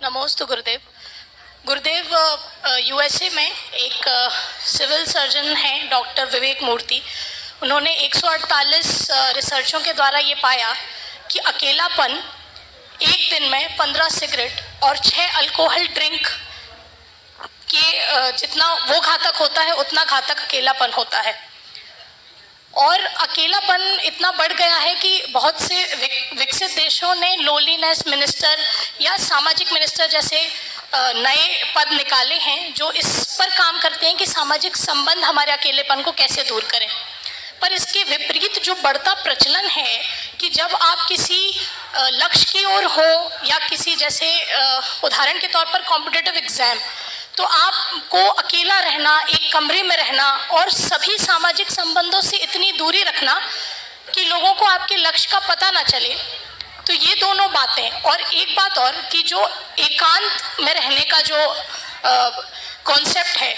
नमोस्तु गुरुदेव। गुरुदेव, यूएसए में एक सिविल सर्जन हैं डॉक्टर विवेक मूर्ति। उन्होंने 148 रिसर्चों के द्वारा ये पाया कि अकेलापन एक दिन में 15 सिगरेट और 6 अल्कोहल ड्रिंक के जितना वो घातक होता है उतना घातक अकेलापन होता है। और अकेलापन इतना बढ़ गया है कि बहुत से विकसित देशों ने लोनलीनेस मिनिस्टर या सामाजिक मिनिस्टर जैसे नए पद निकाले हैं जो इस पर काम करते हैं कि सामाजिक संबंध हमारे अकेलेपन को कैसे दूर करें। पर इसके विपरीत जो बढ़ता प्रचलन है कि जब आप किसी लक्ष्य की ओर हो या किसी जैसे उदाहरण के तौर पर कॉम्पिटिटिव एग्जाम, तो आपको अकेला रहना, एक कमरे में रहना और सभी सामाजिक संबंधों से इतनी दूरी रखना कि लोगों को आपके लक्ष्य का पता ना चले। तो ये दोनों बातें, और एक बात और कि जो एकांत में रहने का जो कॉन्सेप्ट है,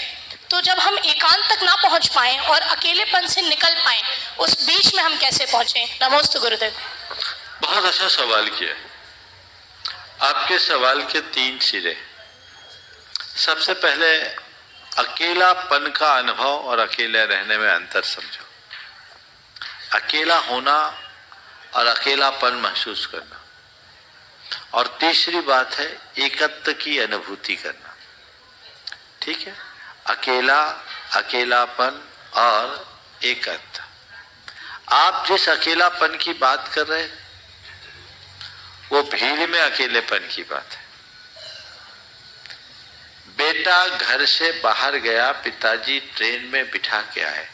तो जब हम एकांत तक ना पहुंच पाएं और अकेलेपन से निकल पाएं, उस बीच में हम कैसे पहुंचें? नमोस्तु गुरुदेव। बहुत अच्छा सवाल किया। आपके सवाल के 3 सिरे। सबसे पहले अकेलापन का अनुभव और अकेले रहने में अंतर समझो। अकेला होना और अकेलापन महसूस करना, और तीसरी बात है एकत्व की अनुभूति करना। ठीक है, अकेला, अकेलापन और एकत्व। आप जिस अकेलापन की बात कर रहे हैं वो भीड़ में अकेलेपन की बात है। बेटा घर से बाहर गया, पिताजी ट्रेन में बिठा के आए,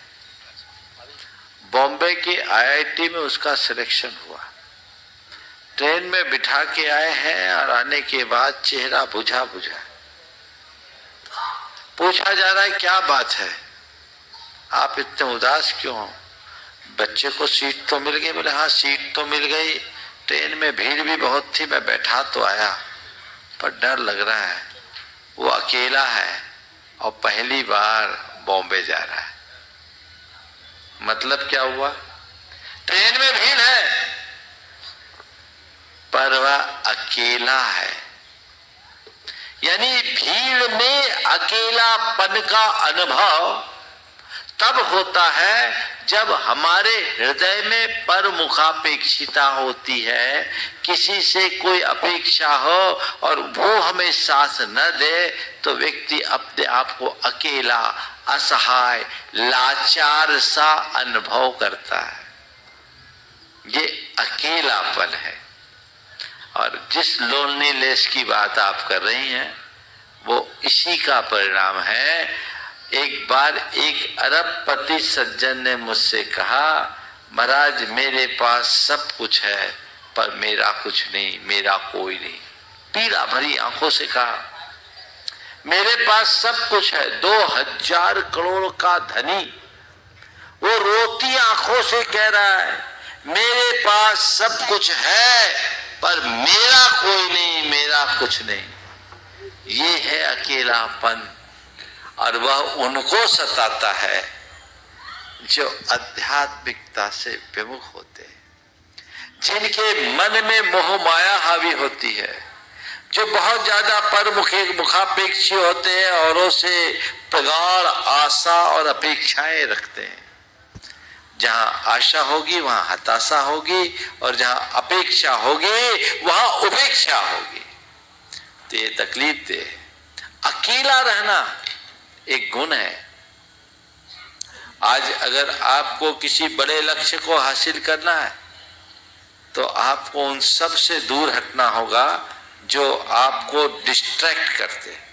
बॉम्बे के आईआईटी में उसका सिलेक्शन हुआ, ट्रेन में बिठा के आए हैं और आने के बाद चेहरा बुझा बुझा। पूछा जा रहा है क्या बात है, आप इतने उदास क्यों हो? बच्चे को सीट तो मिल गई। बोले हाँ सीट तो मिल गई, ट्रेन में भीड़ भी बहुत थी, मैं बैठा तो आया पर डर लग रहा है। वो अकेला है और पहली बार बॉम्बे जा रहा है। मतलब क्या हुआ? ट्रेन में भीड़ है पर वह अकेला है। यानी भीड़ में अकेलापन का अनुभव तब होता है जब हमारे हृदय में परमुखापेक्षिता होती है, किसी से कोई अपेक्षा हो और वो हमें साथ न दे तो व्यक्ति अपने आप को अकेला, असहाय, लाचार सा अनुभव करता है। ये अकेलापन है। और जिस लोनलीनेस की बात आप कर रही हैं वो इसी का परिणाम है। एक बार एक अरबपति सज्जन ने मुझसे कहा, महाराज मेरे पास सब कुछ है पर मेरा कुछ नहीं, मेरा कोई नहीं। पीड़ा भरी आंखों से कहा, मेरे पास सब कुछ है, 2000 करोड़ का धनी। वो रोती आंखों से कह रहा है मेरे पास सब कुछ है पर मेरा कोई नहीं, मेरा कुछ नहीं। ये है अकेलापन। और वह उनको सताता है जो आध्यात्मिकता से विमुख होते हैं, जिनके मन में मोह माया हावी होती है, जो बहुत ज्यादा मुखापेक्षी होते हैं, औरों से प्रगाढ़ आशा और अपेक्षाएं रखते हैं। जहां आशा होगी वहां हताशा होगी, और जहां अपेक्षा होगी वहां उपेक्षा होगी। तो ये तकलीफ दे। अकेला रहना एक गुण है। आज अगर आपको किसी बड़े लक्ष्य को हासिल करना है तो आपको उन सब से दूर हटना होगा जो आपको डिस्ट्रैक्ट करते हैं,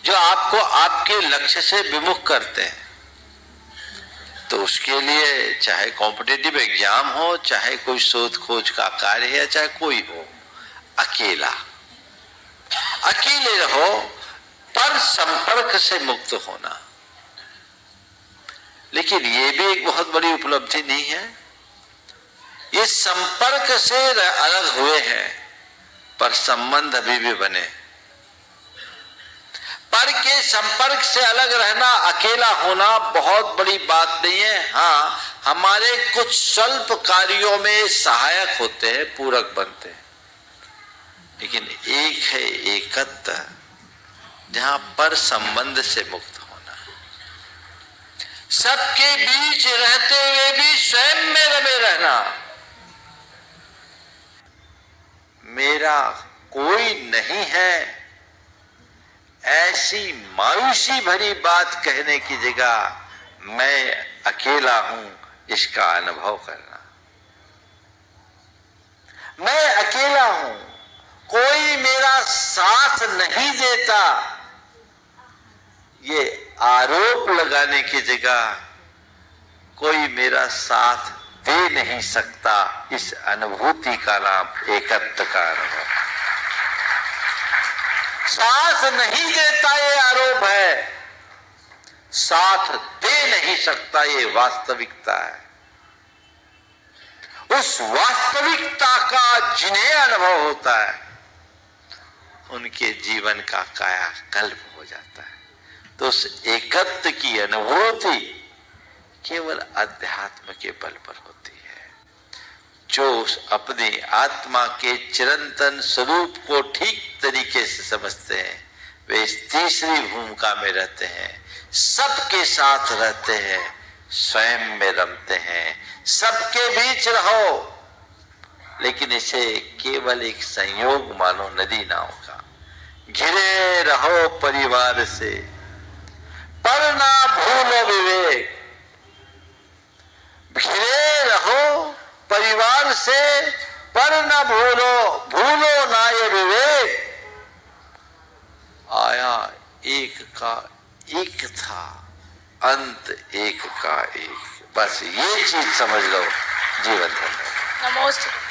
जो आपको आपके लक्ष्य से विमुख करते हैं। तो उसके लिए चाहे कॉम्पिटिटिव एग्जाम हो, चाहे कोई शोध खोज का कार्य है, चाहे कोई हो, अकेला, अकेले रहो पर संपर्क से मुक्त होना। लेकिन ये भी एक बहुत बड़ी उपलब्धि नहीं है। ये संपर्क से अलग हुए हैं पर संबंध अभी भी बने। पर के संपर्क से अलग रहना, अकेला होना बहुत बड़ी बात नहीं है। हाँ, हमारे कुछ स्वल्प कार्यों में सहायक होते हैं, पूरक बनते हैं। लेकिन एक है एकत्व, जहां पर संबंध से मुक्त होना, सबके बीच रहते हुए भी स्वयं में रमे रहना। मेरा कोई नहीं है, ऐसी मायूसी भरी बात कहने की जगह मैं अकेला हूं, इसका अनुभव करना। मैं अकेला हूं, कोई मेरा साथ नहीं देता, ये आरोप लगाने की जगह कोई मेरा साथ दे नहीं सकता, इस अनुभूति का नाम एकत्व का अनुभव। साथ नहीं देता ये आरोप है, साथ दे नहीं सकता ये वास्तविकता है। उस वास्तविकता का जिन्हें अनुभव होता है, उनके जीवन का कायाकल्प हो जाता है। तो उस एकत्व की अनुभूति केवल अध्यात्म के बल पर होती है। जो अपनी आत्मा के चिरंतन स्वरूप को ठीक तरीके से समझते हैं, वे इस तीसरी भूमिका में रहते हैं, सबके साथ रहते हैं, स्वयं में रमते हैं। सबके बीच रहो, लेकिन इसे केवल एक संयोग मानो नदी नाव का। घिरे रहो परिवार से, पर ना भूलो विवेक। घिरे रहो परिवार से, पर न भूलो ना ये विवेक। आया एक का एक था, अंत एक का एक। बस ये चीज समझ लो, जीवन धन्य। नमोस्तुते।